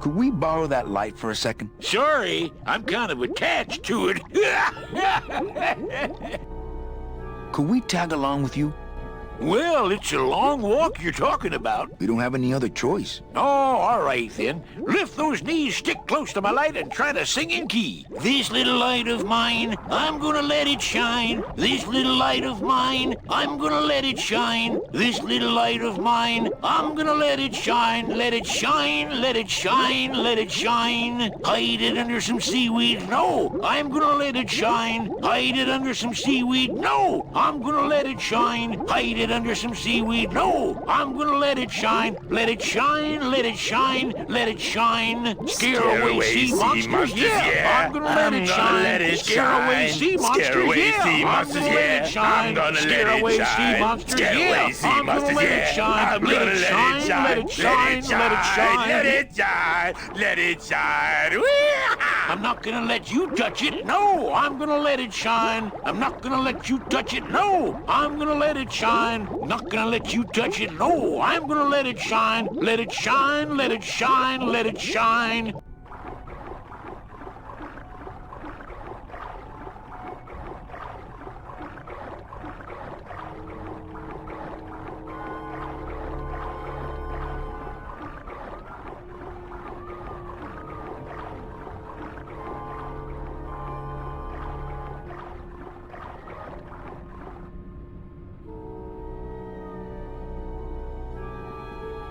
Could we borrow that light for a second? Sorry, I'm kind of attached to it. Could we tag along with you? Well, it's a long walk you're talking about. We don't have any other choice. Oh, all right then. Lift those knees, stick close to my light, and try to sing in key. This little light of mine, I'm gonna let it shine. This little light of mine, I'm gonna let it shine. This little light of mine, I'm gonna let it shine. Let it shine, let it shine, let it shine. Hide it under some seaweed. No, I'm gonna let it shine. Hide it under some seaweed. No, I'm gonna let it shine. Hide it under some seaweed. No, I'm gonna let it shine. Let it shine, let it shine, let it shine. Scare away sea monsters, yeah. I'm gonna let it shine. Scare away sea monsters, yeah. I'm gonna let it shine. Scare away sea monsters, yeah. I'm gonna let it shine. Let it shine, let it shine, let it shine. Let it shine, let it shine. I'm not gonna let you touch it. No, I'm gonna let it shine. I'm not gonna let you touch it. No, I'm gonna let it shine. Not gonna let you touch it. No, I'm gonna let it shine. Let it shine, let it shine, let it shine.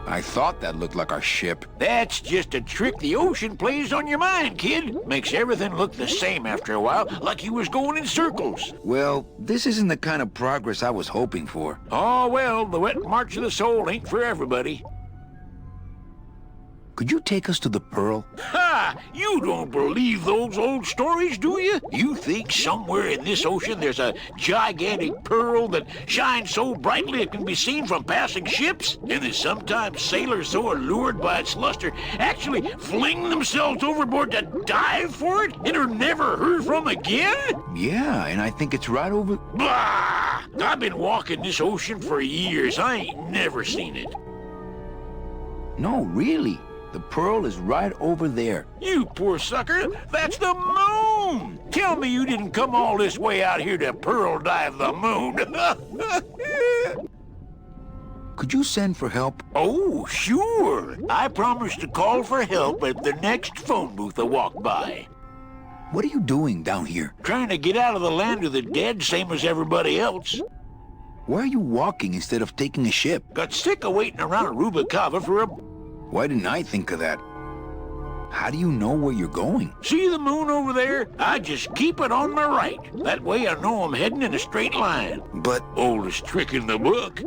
I thought that looked like our ship. That's just a trick the ocean plays on your mind, kid. Makes everything look the same after a while, like you was going in circles. Well, this isn't the kind of progress I was hoping for. Oh, well, the wet march of the soul ain't for everybody. Could you take us to the Pearl? Ha! You don't believe those old stories, do you? You think somewhere in this ocean there's a gigantic pearl that shines so brightly it can be seen from passing ships? And that sometimes sailors so allured by its luster actually fling themselves overboard to dive for it and are never heard from again? Yeah, and I think it's right over... Blah! I've been walking this ocean for years. I ain't never seen it. No, really. The Pearl is right over there. You poor sucker, that's the moon! Tell me you didn't come all this way out here to pearl dive the moon. Could you send for help? Oh, sure. I promise to call for help at the next phone booth I walk by. What are you doing down here? Trying to get out of the land of the dead, same as everybody else. Why are you walking instead of taking a ship? Got sick of waiting around Rubicava for a... Why didn't I think of that? How do you know where you're going? See the moon over there? I just keep it on my right. That way I know I'm heading in a straight line. But... Oldest trick in the book.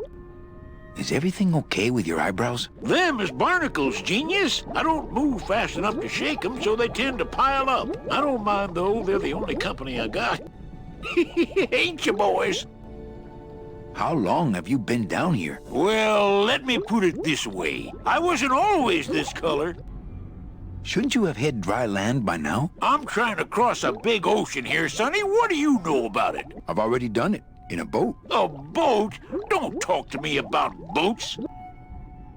Is everything okay with your eyebrows? Them is barnacles, genius. I don't move fast enough to shake them, so they tend to pile up. I don't mind, though. They're the only company I got. Ain't you, boys? How long have you been down here? Well, let me put it this way. I wasn't always this color. Shouldn't you have hit dry land by now? I'm trying to cross a big ocean here, Sonny. What do you know about it? I've already done it. In a boat. A boat? Don't talk to me about boats.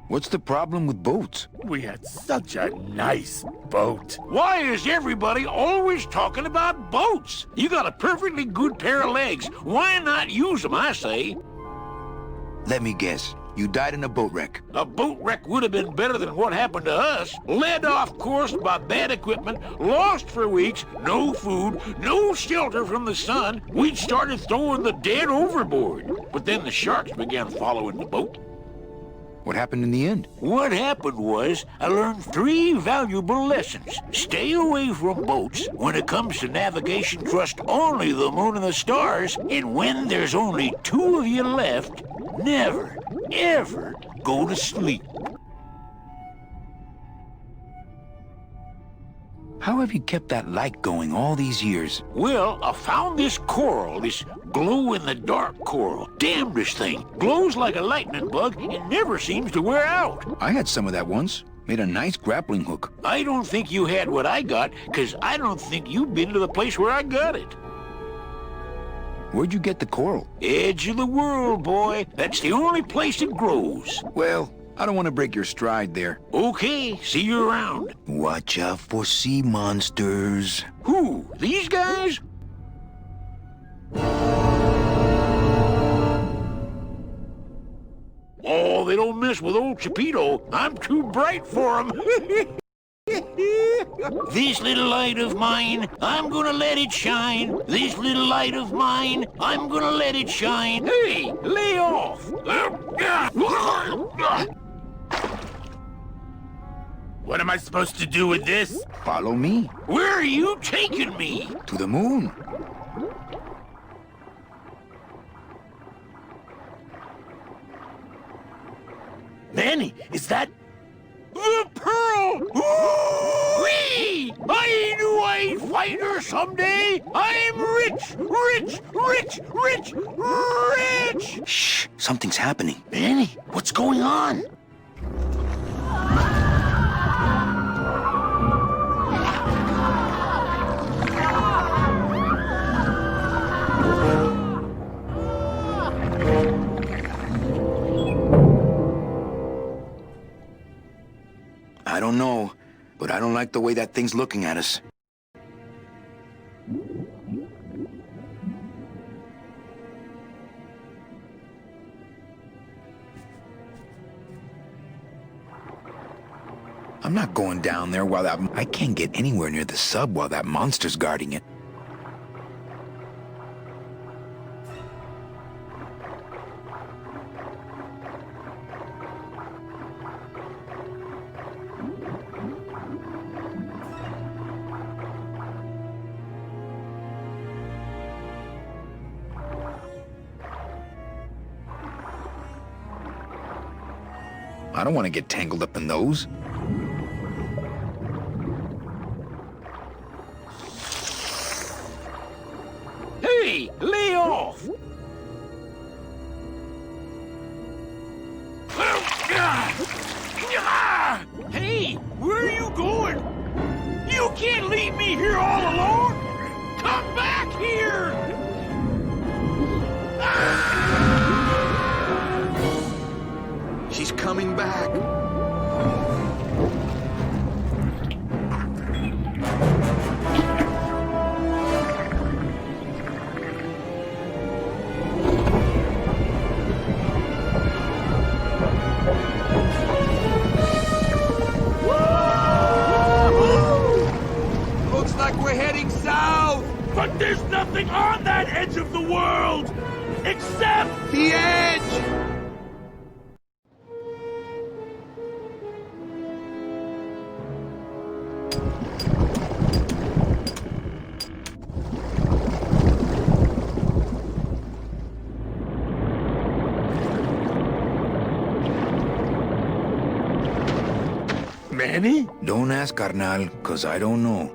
What's the problem with boats? We had such a nice boat. Why is everybody always talking about boats? You got a perfectly good pair of legs. Why not use them, I say? Let me guess. You died in a boat wreck. A boat wreck would have been better than what happened to us. Led off course by bad equipment, lost for weeks, no food, no shelter from the sun. We'd started throwing the dead overboard. But then the sharks began following the boat. What happened in the end? What happened was, I learned 3 valuable lessons. Stay away from boats. When it comes to navigation, trust only the moon and the stars. And when there's only 2 of you left, never, ever go to sleep. How have you kept that light going all these years? Well, I found this coral, this glow-in-the-dark coral. Damnedest thing. Glows like a lightning bug and never seems to wear out. I had some of that once. Made a nice grappling hook. I don't think you had what I got, because I don't think you've been to the place where I got it. Where'd you get the coral? Edge of the world, boy. That's the only place it grows. Well, I don't want to break your stride there. Okay, see you around. Watch out for sea monsters. Who? These guys? Oh, they don't mess with old Chipito. I'm too bright for them. This little light of mine, I'm gonna let it shine. This little light of mine, I'm gonna let it shine. Hey, lay off. What am I supposed to do with this? Follow me. Where are you taking me? To the moon. Manny, is that... The pearl! Whee! I knew I'd find her someday! I'm rich! Rich! Rich! Rich! Rich! Shh, something's happening. Manny, what's going on? I don't know, but I don't like the way that thing's looking at us. I'm not going down there while that... I can't get anywhere near the sub while that monster's guarding it. I don't want to get tangled up in those. Hey, lay off! Hey, where are you going? You can't leave me here all alone! Come back here! She's coming back. Looks like we're heading south! But there's nothing on that edge of the world! Except the edge! Manny? Don't ask, carnal, cause I don't know.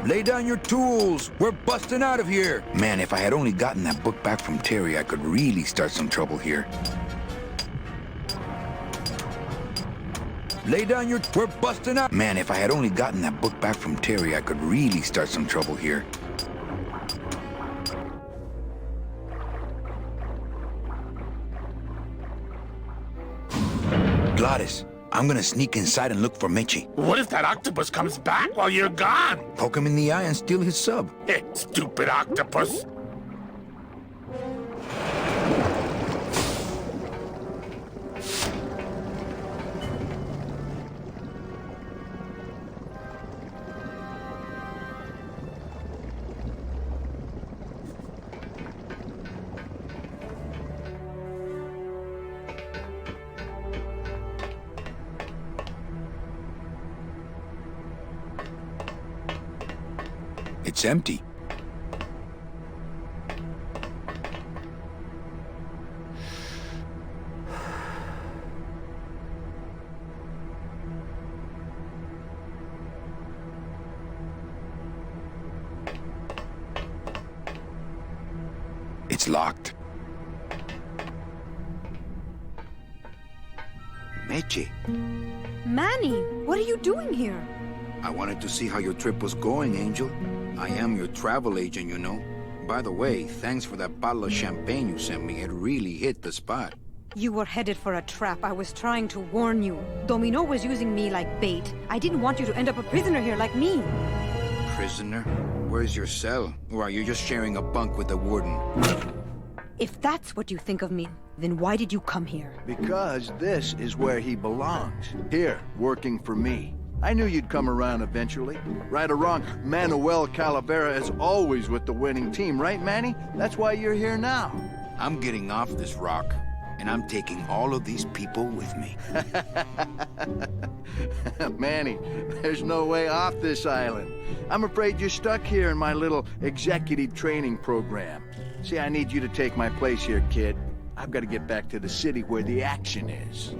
Lay down your tools. We're busting out of here. Man, if I had only gotten that book back from Terry, I could really start some trouble here. Lay down your... We're busting out. Man, if I had only gotten that book back from Terry, I could really start some trouble here. Gladys, I'm gonna sneak inside and look for Mitchie. What if that octopus comes back while you're gone? Poke him in the eye and steal his sub. Hey, stupid octopus. It's empty. It's locked. Meche, Manny, what are you doing here? I wanted to see how your trip was going, Angel. I am your travel agent, you know. By the way, thanks for that bottle of champagne you sent me. It really hit the spot. You were headed for a trap. I was trying to warn you. Domino was using me like bait. I didn't want you to end up a prisoner here like me. Prisoner? Where's your cell? Or are you just sharing a bunk with the warden? If that's what you think of me, then why did you come here? Because this is where he belongs. Here, working for me. I knew you'd come around eventually. Right or wrong, Manuel Calavera is always with the winning team, right, Manny? That's why you're here now. I'm getting off this rock, and I'm taking all of these people with me. Manny, there's no way off this island. I'm afraid you're stuck here in my little executive training program. See, I need you to take my place here, kid. I've got to get back to the city where the action is.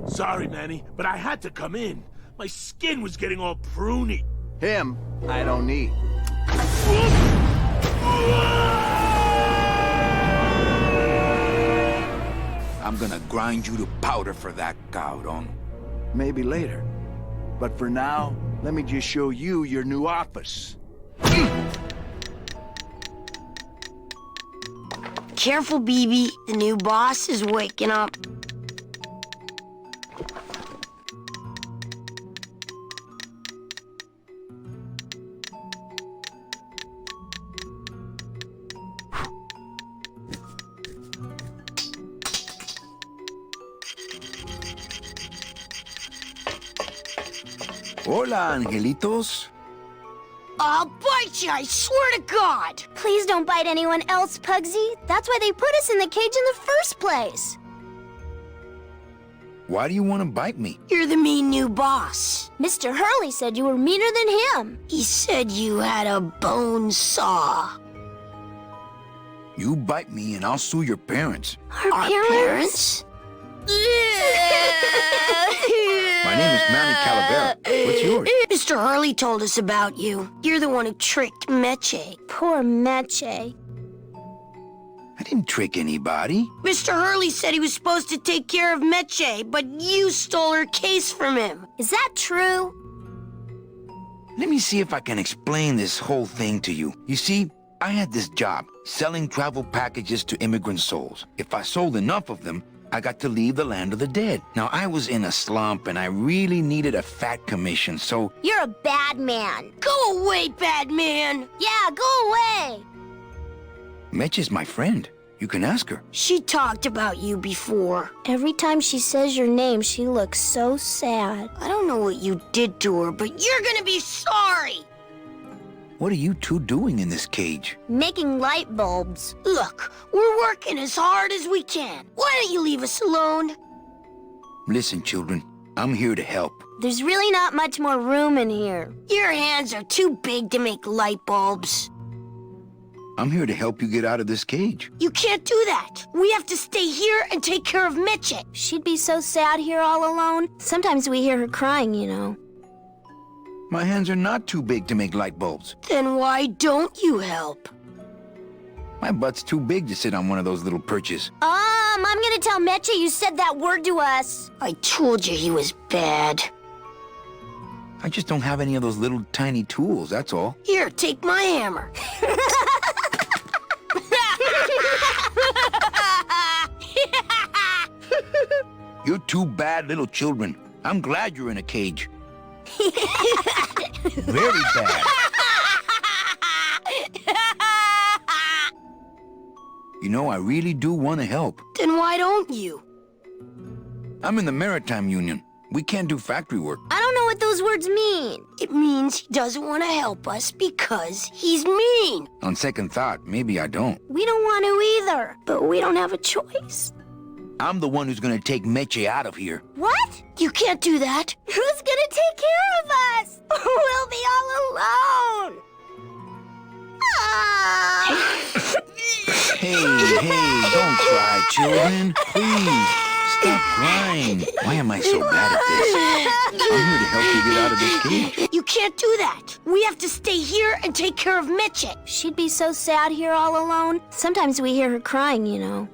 Sorry, Manny, but I had to come in. My skin was getting all pruny. Him, I don't need. I'm gonna grind you to powder for that, cabrón. Maybe later. But for now, let me just show you your new office. Careful, BB. The new boss is waking up. Hola, angelitos. I'll bite you, I swear to God! Please don't bite anyone else, Pugsy. That's why they put us in the cage in the first place. Why do you want to bite me? You're the mean new boss. Mr. Hurley said you were meaner than him. He said you had a bone saw. You bite me and I'll sue your parents. Our parents? My name is Manny Calavera. What's yours? Mr. Hurley told us about you. You're the one who tricked Meche. Poor Meche. I didn't trick anybody. Mr. Hurley said he was supposed to take care of Meche, but you stole her case from him. Is that true? Let me see if I can explain this whole thing to you. You see, I had this job, selling travel packages to immigrant souls. If I sold enough of them, I got to leave the land of the dead. Now, I was in a slump, and I really needed a fat commission, so... You're a bad man. Go away, bad man! Yeah, go away. Mitch is my friend. You can ask her. She talked about you before. Every time she says your name, she looks so sad. I don't know what you did to her, but you're gonna be sorry! What are you two doing in this cage? Making light bulbs. Look, we're working as hard as we can. Why don't you leave us alone? Listen, children, I'm here to help. There's really not much more room in here. Your hands are too big to make light bulbs. I'm here to help you get out of this cage. You can't do that. We have to stay here and take care of Meche. She'd be so sad here all alone. Sometimes we hear her crying, you know. My hands are not too big to make light bulbs. Then why don't you help? My butt's too big to sit on one of those little perches. I'm gonna tell Meche you said that word to us. I told you he was bad. I just don't have any of those little tiny tools, that's all. Here, take my hammer. You're two bad little children. I'm glad you're in a cage. Very bad. You know, I really do want to help. Then why don't you? I'm in the Maritime Union. We can't do factory work. I don't know what those words mean. It means he doesn't want to help us because he's mean. On second thought, maybe I don't. We don't want to either, but we don't have a choice. I'm the one who's gonna take Meche out of here. What? You can't do that. Who's gonna take care of us? We'll be all alone. Hey, don't cry, children. Please, Stop crying. Why am I so bad at this? I'm here to help you get out of this cage. You can't do that. We have to stay here and take care of Meche. She'd be so sad here all alone. Sometimes we hear her crying, you know.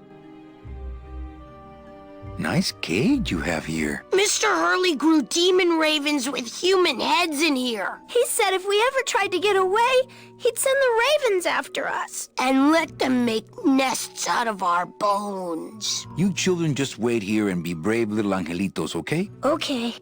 Nice cage you have here. Mr. Hurley grew demon ravens with human heads in here. He said if we ever tried to get away, he'd send the ravens after us. And let them make nests out of our bones. You children just wait here and be brave little angelitos, okay? Okay.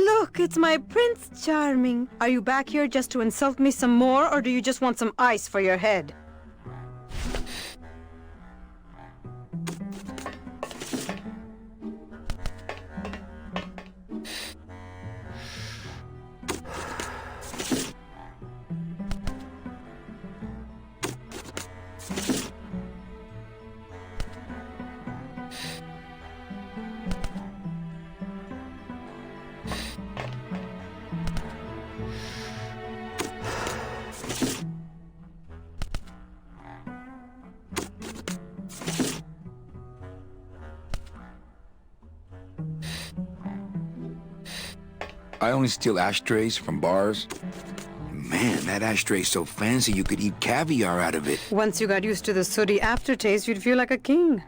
Look, it's my Prince Charming. Are you back here just to insult me some more, or do you just want some ice for your head? I only steal ashtrays from bars. Man, that ashtray's so fancy you could eat caviar out of it. Once you got used to the sooty aftertaste, you'd feel like a king.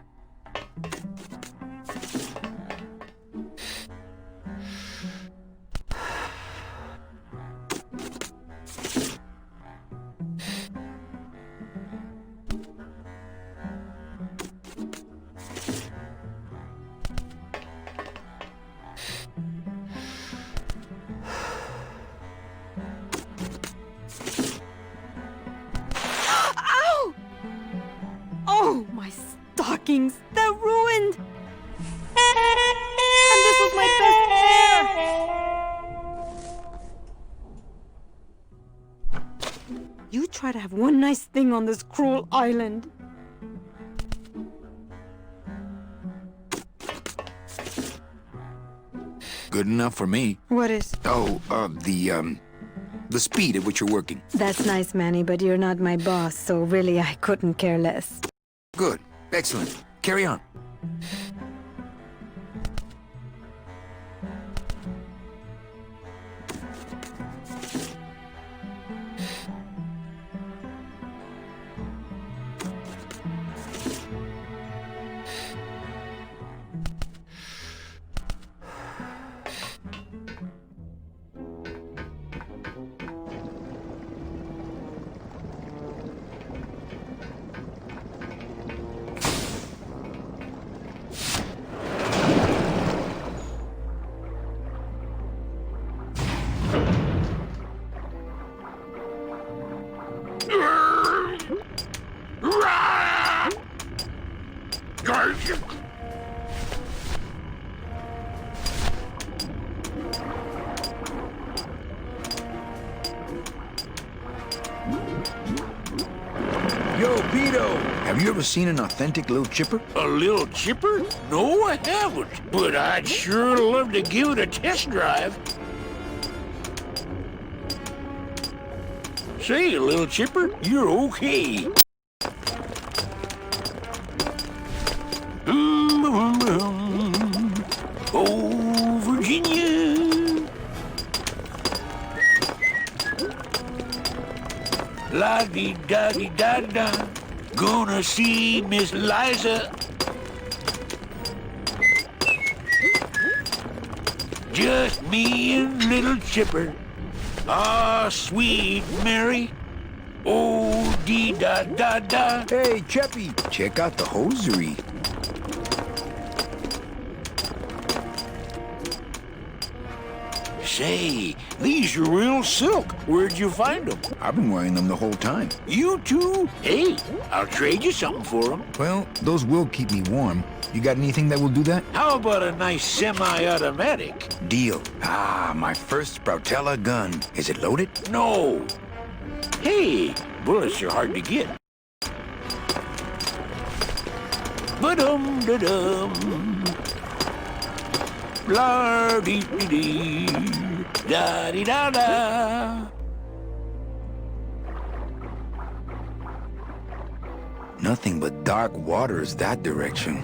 Oh, my stockings! They're ruined! And this was my best pair! You try to have one nice thing on this cruel island. Good enough for me. What is? Oh, the speed at which you're working. That's nice, Manny, but you're not my boss, so really I couldn't care less. Good. Excellent. Carry on. Yo, Pito! Have you ever seen an authentic little chipper? A little chipper? No, I haven't. But I'd sure love to give it a test drive. Say, little chipper, you're okay. Oh, Virginia. La-dee-da-dee-da-da. Gonna see Miss Liza. Just me and little Chipper. Ah, sweet Mary. Oh, dee-da-da-da. Hey, Cheppy, check out the hosiery. Say, these are real silk. Where'd you find them? I've been wearing them the whole time. You too? Hey, I'll trade you something for them. Well, those will keep me warm. You got anything that will do that? How about a nice semi-automatic? Deal. Ah, my first Sproutella gun. Is it loaded? No. Hey, bullets are hard to get. Ba-dum-da-dum. La-dee-dee-dee. Da-dee-da-da. Nothing but dark waters that direction.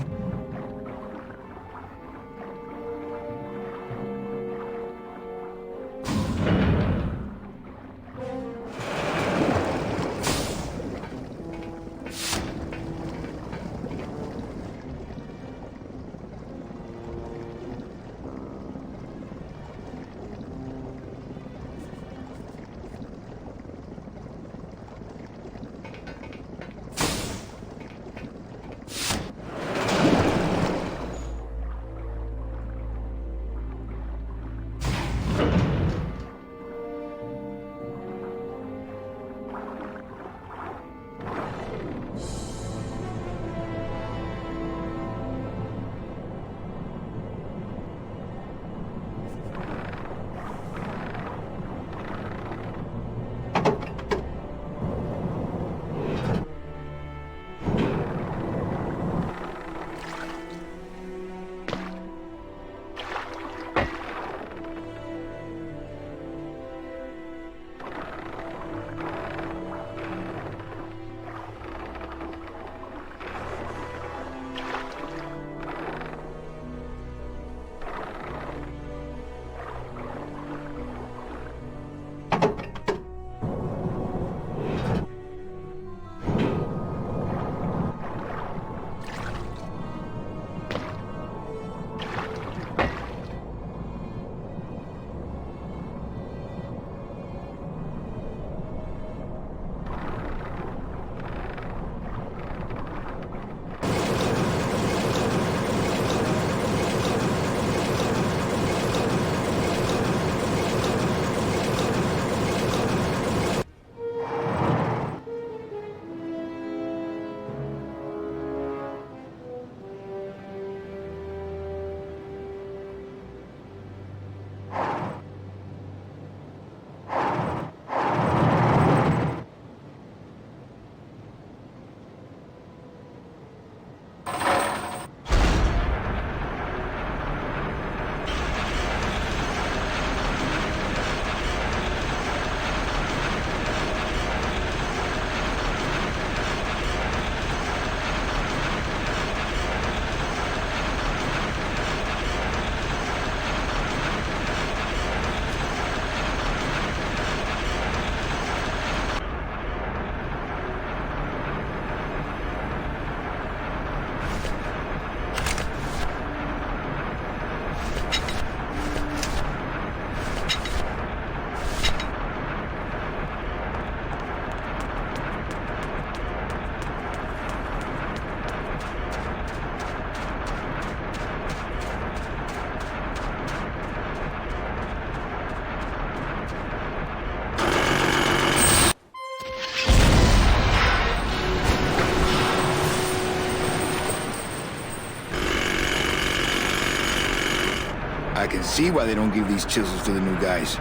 I can see why they don't give these chisels to the new guys.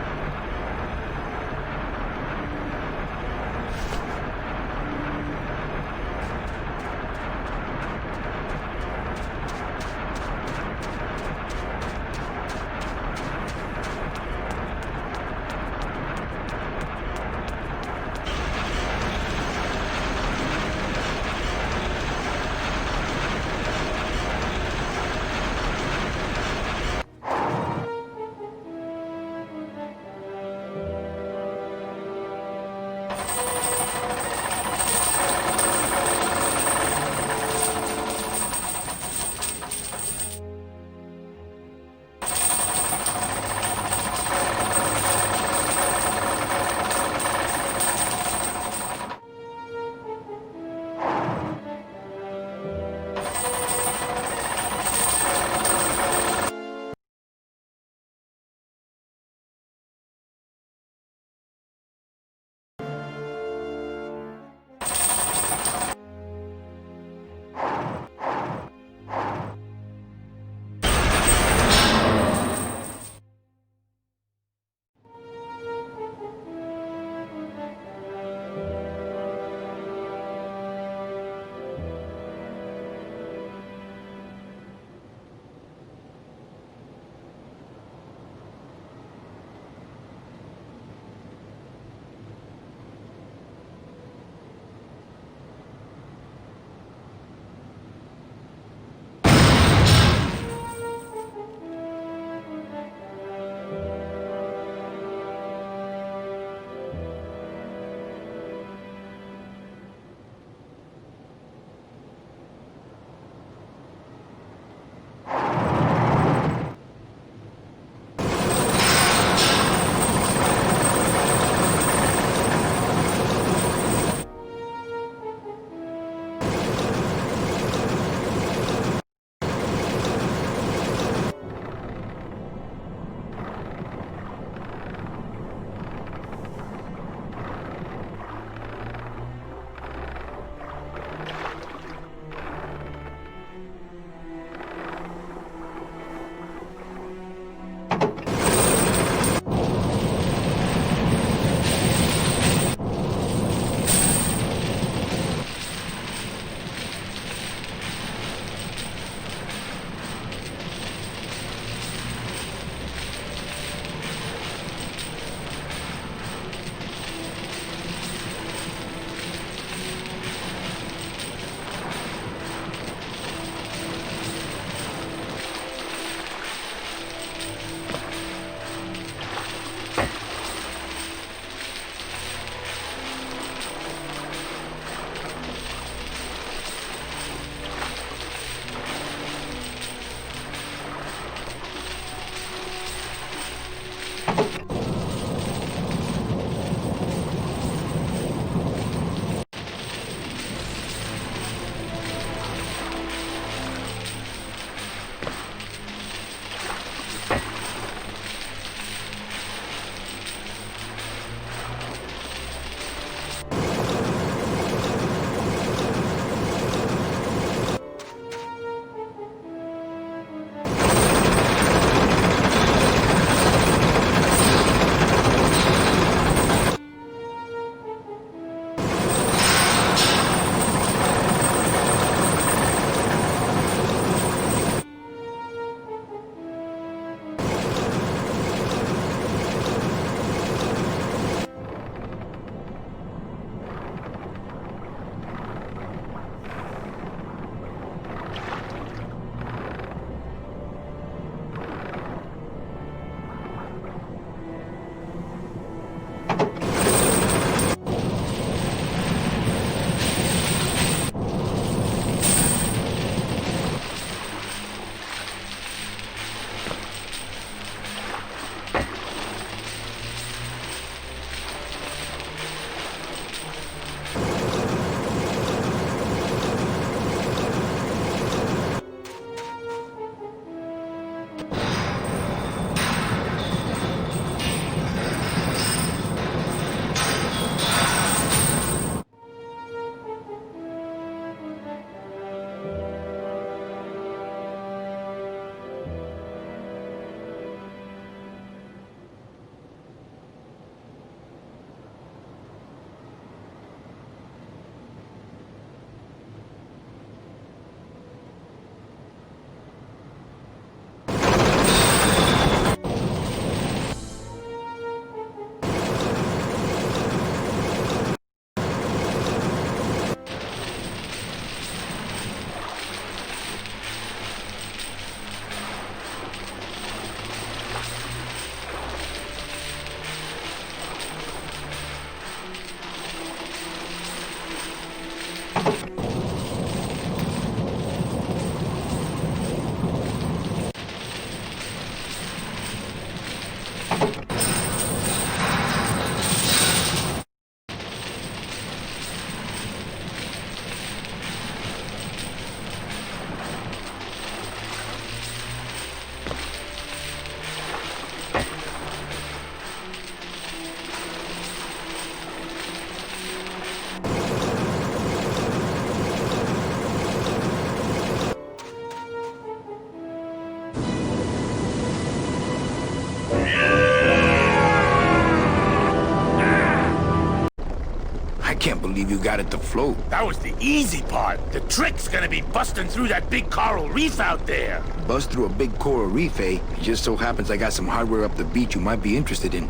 got it to float. That was the easy part. The trick's gonna be busting through that big coral reef out there. Bust through a big coral reef, eh? It just so happens I got some hardware up the beach you might be interested in.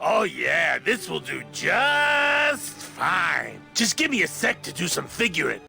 Oh yeah, this will do just fine. Just give me a sec to do some figuring.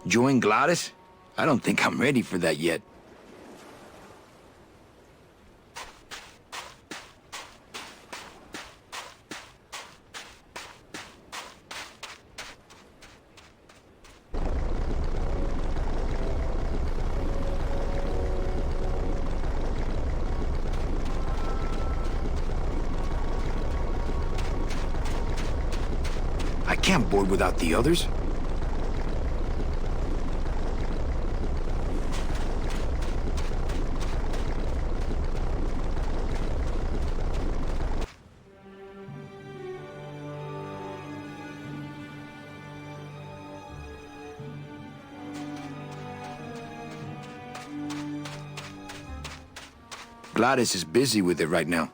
Join Gladys? I don't think I'm ready for that yet. I can't board without the others. Gladys is busy with it right now.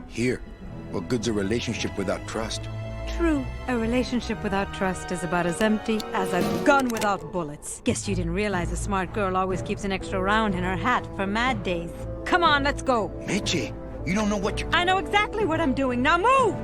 Here, what good's a relationship without trust? True. A relationship without trust is about as empty as a gun without bullets. Guess you didn't realize a smart girl always keeps an extra round in her hat for mad days. Come on, let's go. Mitchie, you don't know what you're... I know exactly what I'm doing. Now move!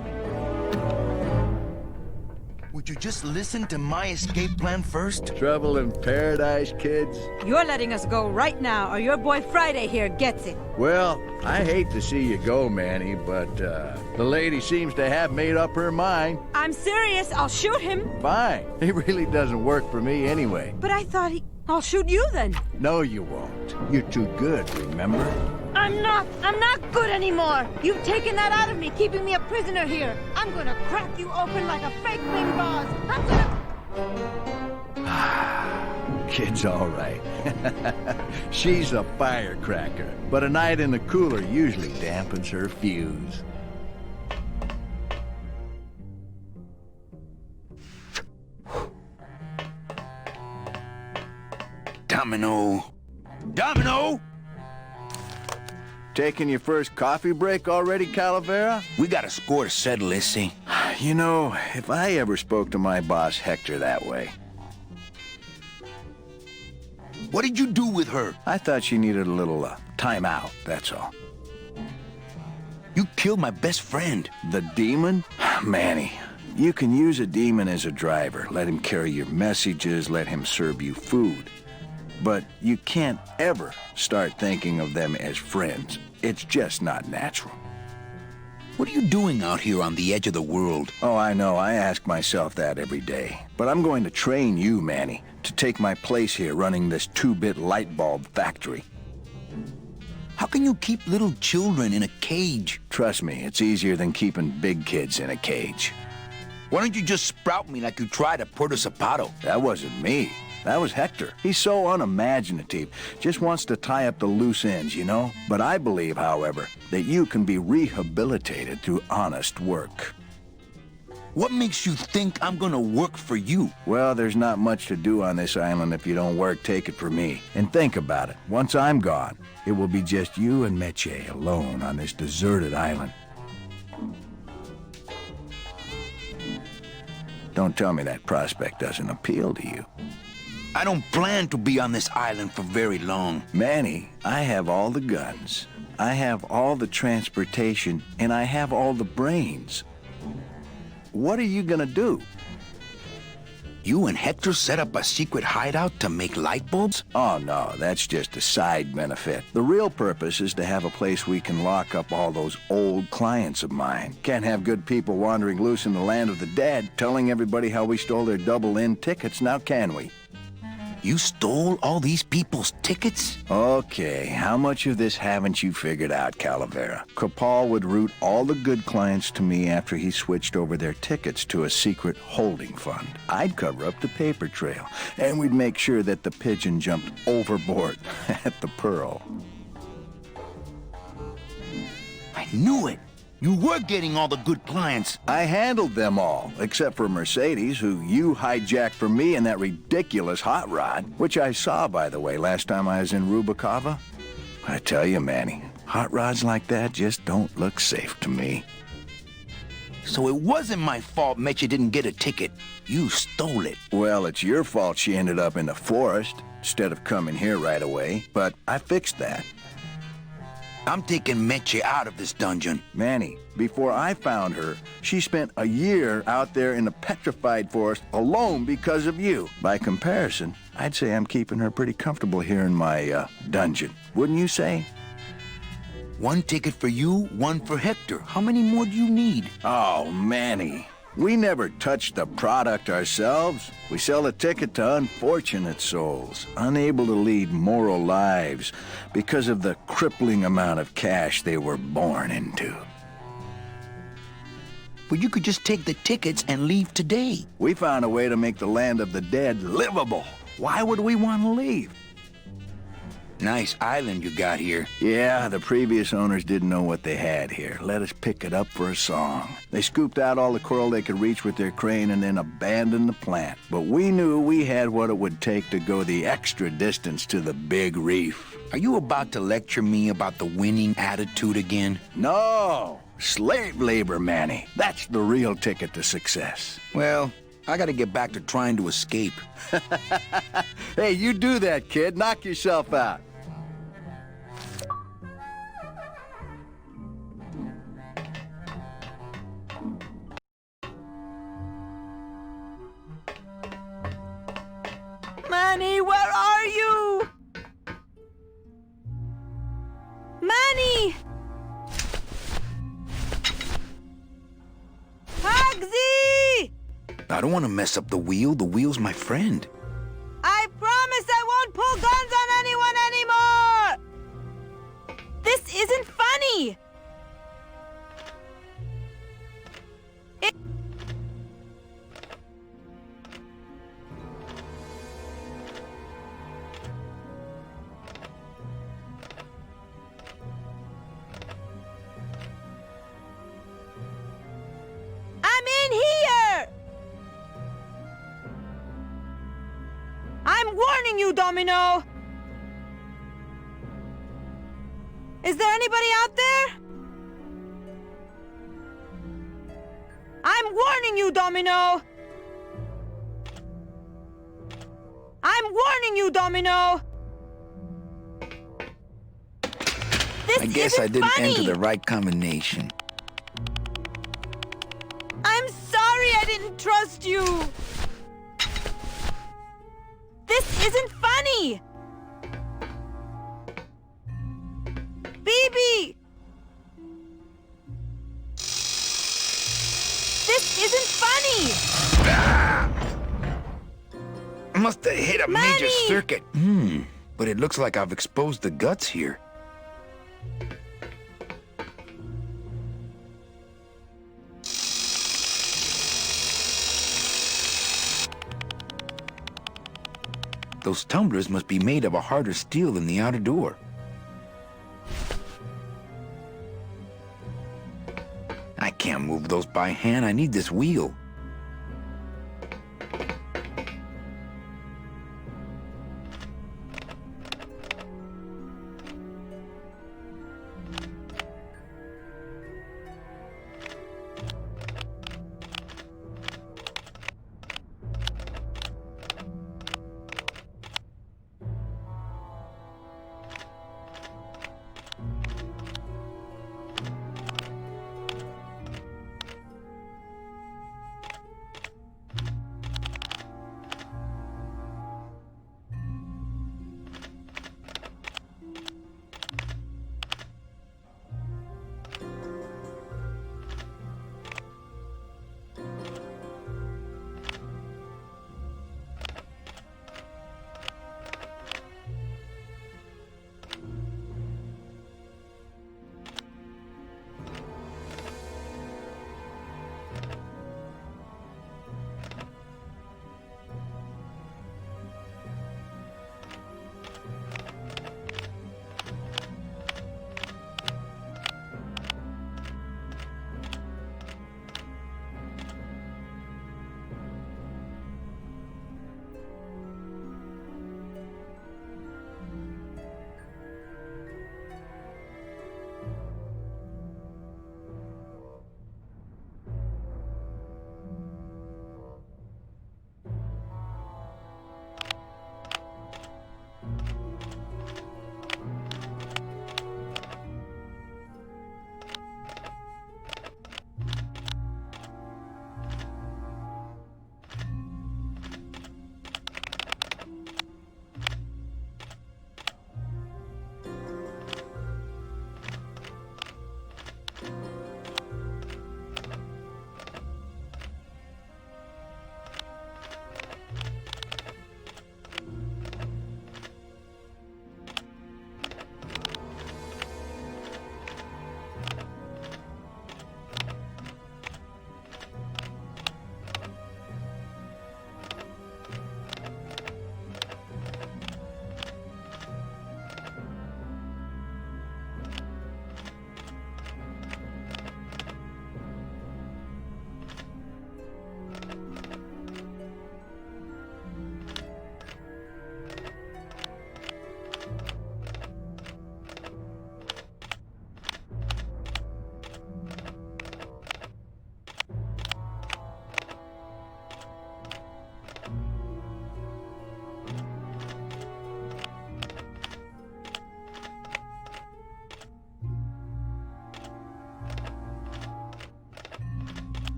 Would you just listen to my escape plan first? Trouble in paradise, kids? You're letting us go right now, or your boy Friday here gets it. Well, I hate to see you go, Manny, but the lady seems to have made up her mind. I'm serious. I'll shoot him. Fine. It really doesn't work for me anyway. But I thought he... I'll shoot you then. No, you won't. You're too good, remember? I'm not good anymore. You've taken that out of me, keeping me a prisoner here. I'm gonna crack you open like a fake wing gauze. I'm gonna... Kid's all right. She's a firecracker, but a night in the cooler usually dampens her fuse. Domino. Domino! Taking your first coffee break already, Calavera? We got a score to settle, Issy. You know, if I ever spoke to my boss Hector that way... What did you do with her? I thought she needed a little time out, that's all. You killed my best friend. The demon? Manny, you can use a demon as a driver. Let him carry your messages, let him serve you food. But you can't ever start thinking of them as friends. It's just not natural. What are you doing out here on the edge of the world? Oh, I know. I ask myself that every day. But I'm going to train you, Manny, to take my place here running this 2-bit light bulb factory. How can you keep little children in a cage? Trust me, it's easier than keeping big kids in a cage. Why don't you just sprout me like you tried at Puerto Zapato? That wasn't me. That was Hector. He's so unimaginative. Just wants to tie up the loose ends, you know? But I believe, however, that you can be rehabilitated through honest work. What makes you think I'm gonna work for you? Well, there's not much to do on this island if you don't work, take it from me. And think about it. Once I'm gone, it will be just you and Meche alone on this deserted island. Don't tell me that prospect doesn't appeal to you. I don't plan to be on this island for very long. Manny, I have all the guns. I have all the transportation, and I have all the brains. What are you gonna do? You and Hector set up a secret hideout to make light bulbs? Oh, no, that's just a side benefit. The real purpose is to have a place we can lock up all those old clients of mine. Can't have good people wandering loose in the land of the dead, telling everybody how we stole their double-in tickets, now can we? You stole all these people's tickets? Okay, how much of this haven't you figured out, Calavera? Capal would route all the good clients to me after he switched over their tickets to a secret holding fund. I'd cover up the paper trail, and we'd make sure that the pigeon jumped overboard at the Pearl. I knew it! You were getting all the good clients. I handled them all, except for Mercedes, who you hijacked from me in that ridiculous hot rod, which I saw, by the way, last time I was in Rubacava. I tell you, Manny, hot rods like that just don't look safe to me. So it wasn't my fault Meche didn't get a ticket. You stole it. Well, it's your fault she ended up in the forest instead of coming here right away, but I fixed that. I'm taking Meche out of this dungeon. Manny, before I found her, she spent a year out there in the petrified forest alone because of you. By comparison, I'd say I'm keeping her pretty comfortable here in my, dungeon. Wouldn't you say? One ticket for you, one for Hector. How many more do you need? Oh, Manny. We never touch the product ourselves. We sell a ticket to unfortunate souls, unable to lead moral lives because of the crippling amount of cash they were born into. But you could just take the tickets and leave today. We found a way to make the land of the dead livable. Why would we want to leave? Nice island you got here. Yeah, the previous owners didn't know what they had here. Let us pick it up for a song. They scooped out all the coral they could reach with their crane and then abandoned the plant. But we knew we had what it would take to go the extra distance to the big reef. Are you about to lecture me about the winning attitude again? No! Slave labor, Manny. That's the real ticket to success. Well, I gotta get back to trying to escape. Hey, you do that, kid. Knock yourself out. Manny, where are you? Manny! Pugsy! I don't want to mess up the wheel. The wheel's my friend. I promise I won't pull guns on anyone anymore! This isn't funny! I'm in here! I'm warning you, Domino! Is there anybody out there? I'm warning you, Domino! I'm warning you, Domino! This I guess I isn't didn't funny. enter the right combination. I'm sorry I didn't trust you! This isn't funny! Phoebe! This isn't funny! Must have hit a major Manny! circuit. But it looks like I've exposed the guts here. Those tumblers must be made of a harder steel than the outer door. I can't move those by hand. I need this wheel.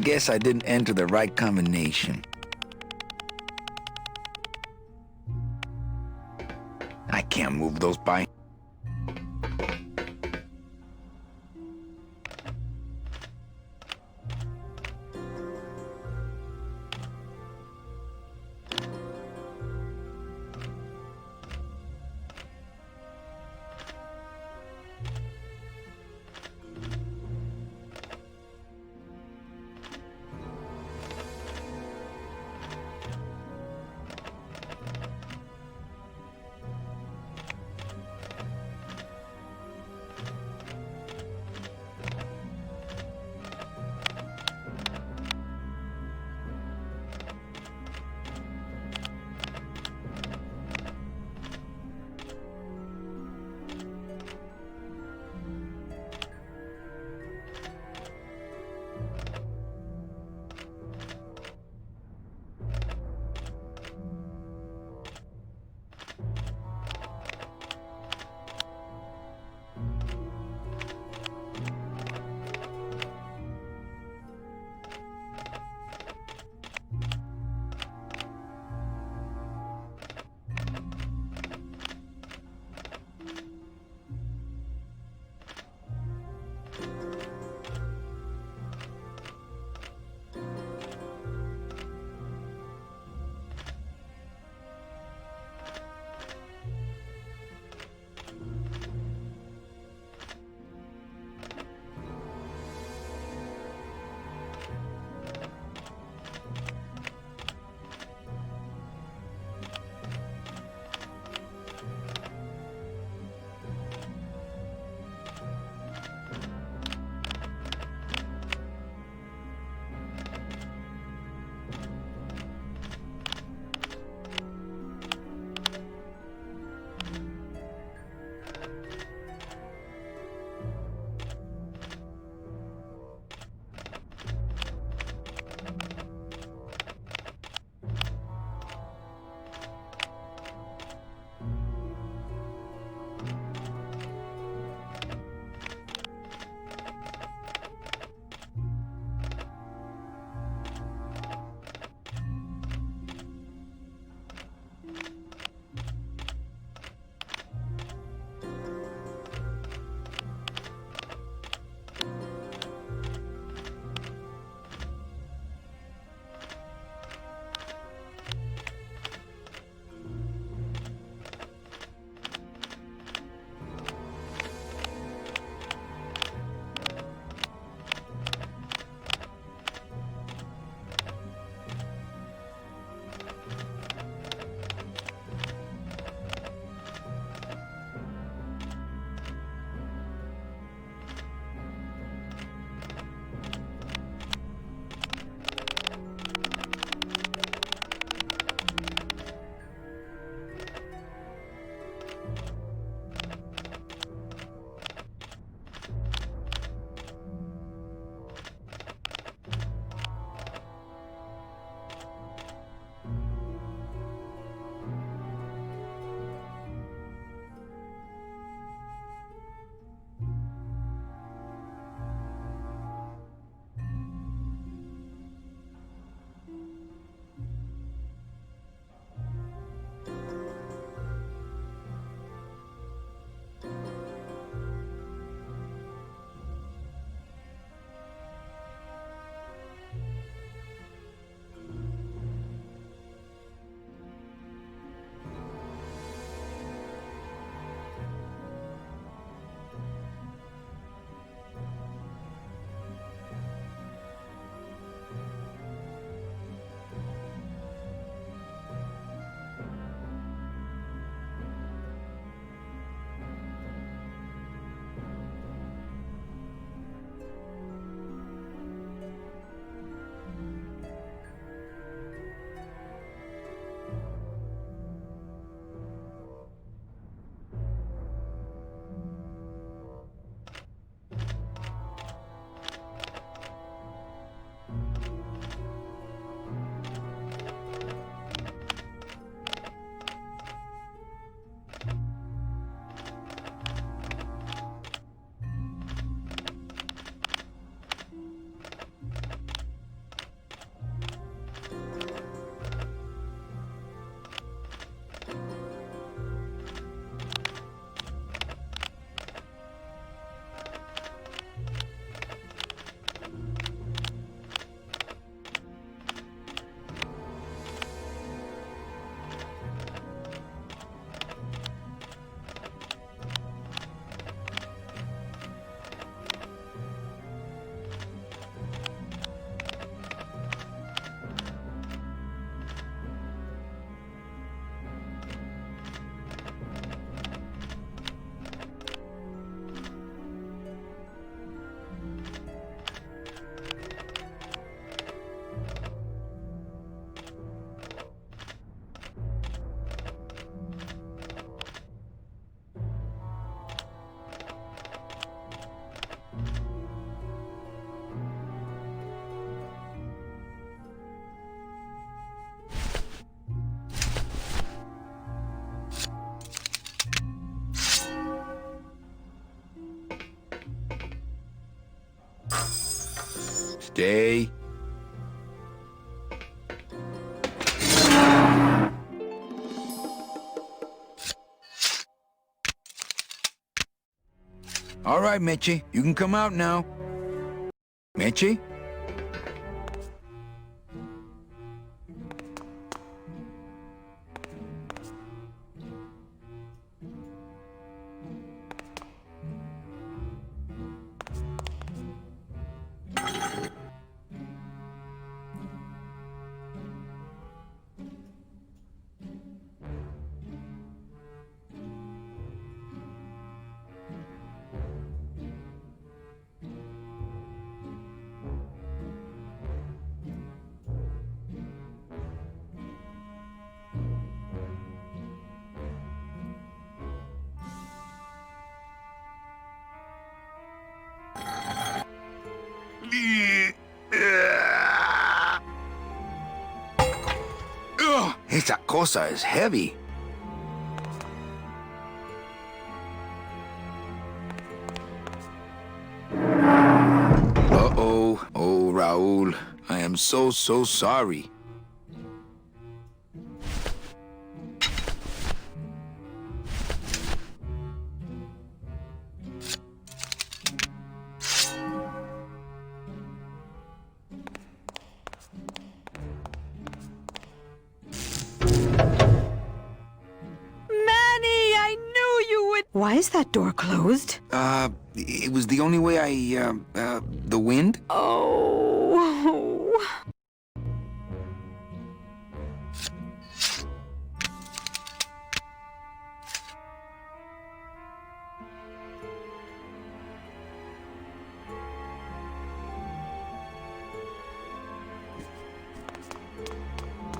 guess I didn't enter the right combination. I can't move those by. Stay. All right, Mitchie, you can come out now. Mitchie? Ugh, esa cosa is heavy. Uh-oh. Oh, Raul. I am so sorry. Why is that door closed? It was the only way the wind? Oh.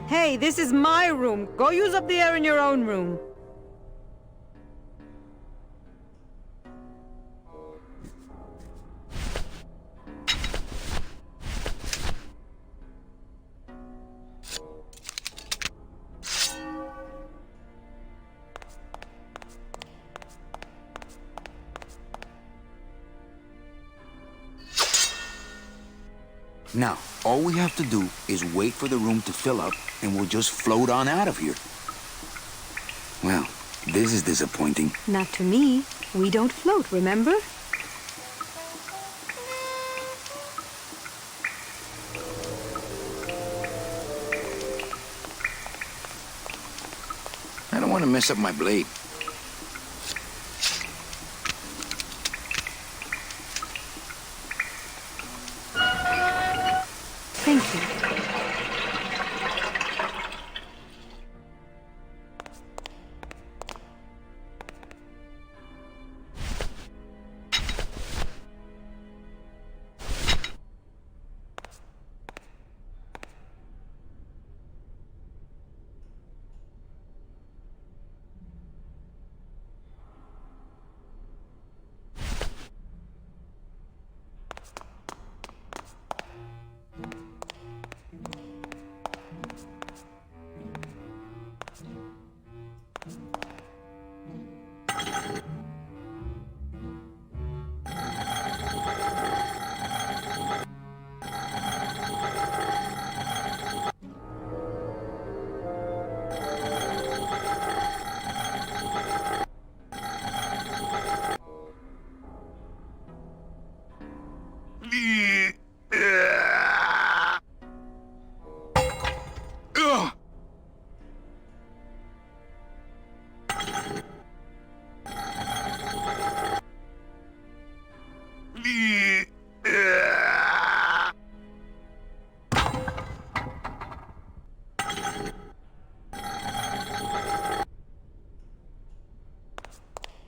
Hey, this is my room. Go use up the air in your own room. Now, all we have to do is wait for the room to fill up, and we'll just float on out of here. Well, this is disappointing. Not to me. We don't float, remember? I don't want to mess up my blade. Thank you.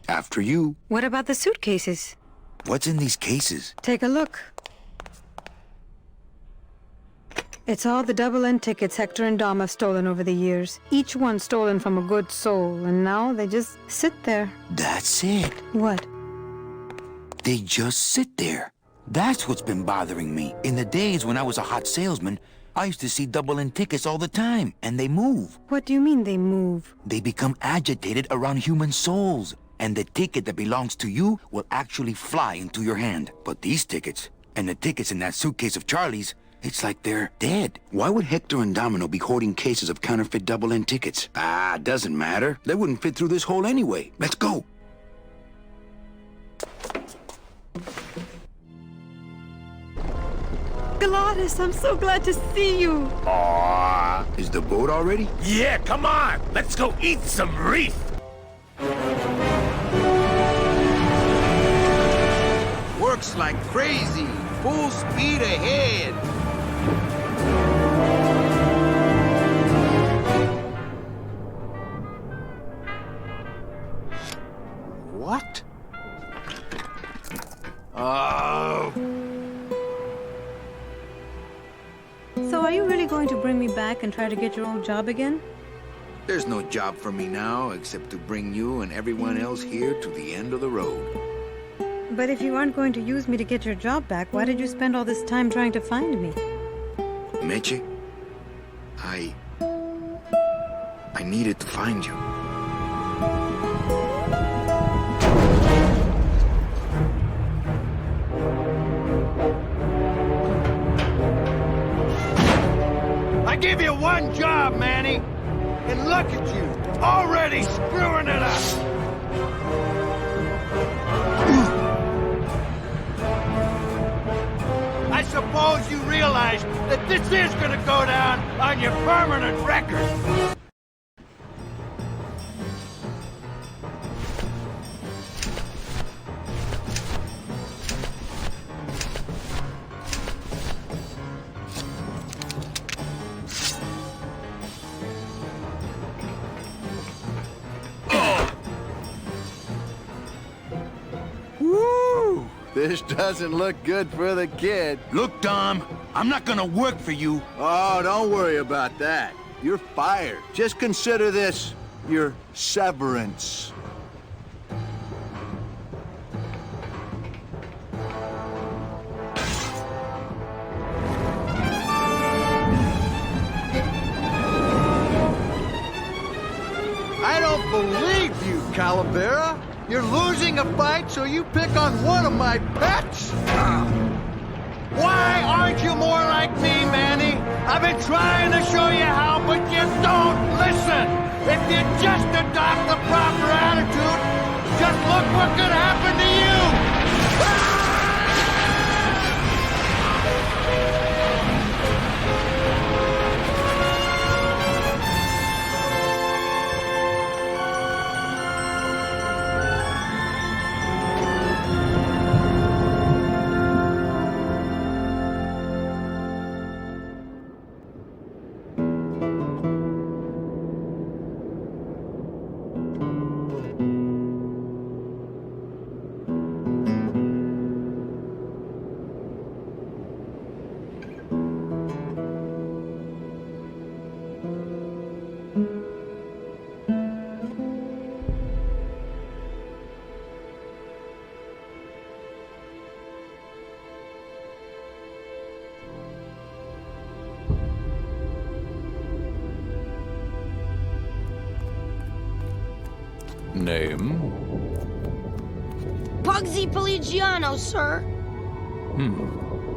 After you. What about the suitcases? What's in these cases? Take a look. It's all the double-end tickets Hector and Dom have stolen over the years. Each one stolen from a good soul, and now they just sit there. That's it. What? They just sit there. That's what's been bothering me. In the days when I was a hot salesman, I used to see double-end tickets all the time, and they move. What do you mean they move? They become agitated around human souls, and the ticket that belongs to you will actually fly into your hand. But these tickets, And the tickets in that suitcase of Charlie's, it's like they're dead. Why would Hector and Domino be hoarding cases of counterfeit double-end tickets? Ah, doesn't matter. They wouldn't fit through this hole anyway. Let's go. Gladys, I'm so glad to see you. Aww. Is the boat already? Yeah, come on! Let's go eat some reef! Works like crazy. Full speed ahead. What? Oh. So are you really going to bring me back and try to get your old job again? There's no job for me now except to bring you and everyone else here to the end of the road. But if you aren't going to use me to get your job back, why did you spend all this time trying to find me? Meche, I needed to find you. I give you one job, Manny. And look at you, already screwing it up. I suppose you realize that this is gonna go down on your permanent record. Woo! This doesn't look good for the kid. Look, Dom, I'm not gonna work for you. Oh, don't worry about that. You're fired. Just consider this your severance. I don't believe you, Calavera. You're losing a fight, so you pick on one of my pets? Why aren't you more like me, Manny? I've been trying to show you how, but you don't listen. If you just adopt the proper attitude, just look what could happen to you. Name? Pugsy Pelagiano, sir.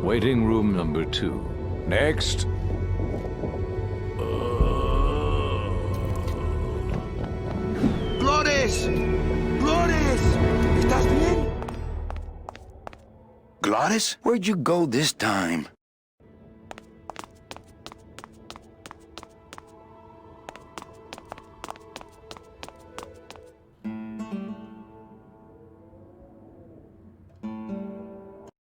Waiting room number 2. Next. Glores! Glores! ¿Estás bien? Gladys, where'd you go this time?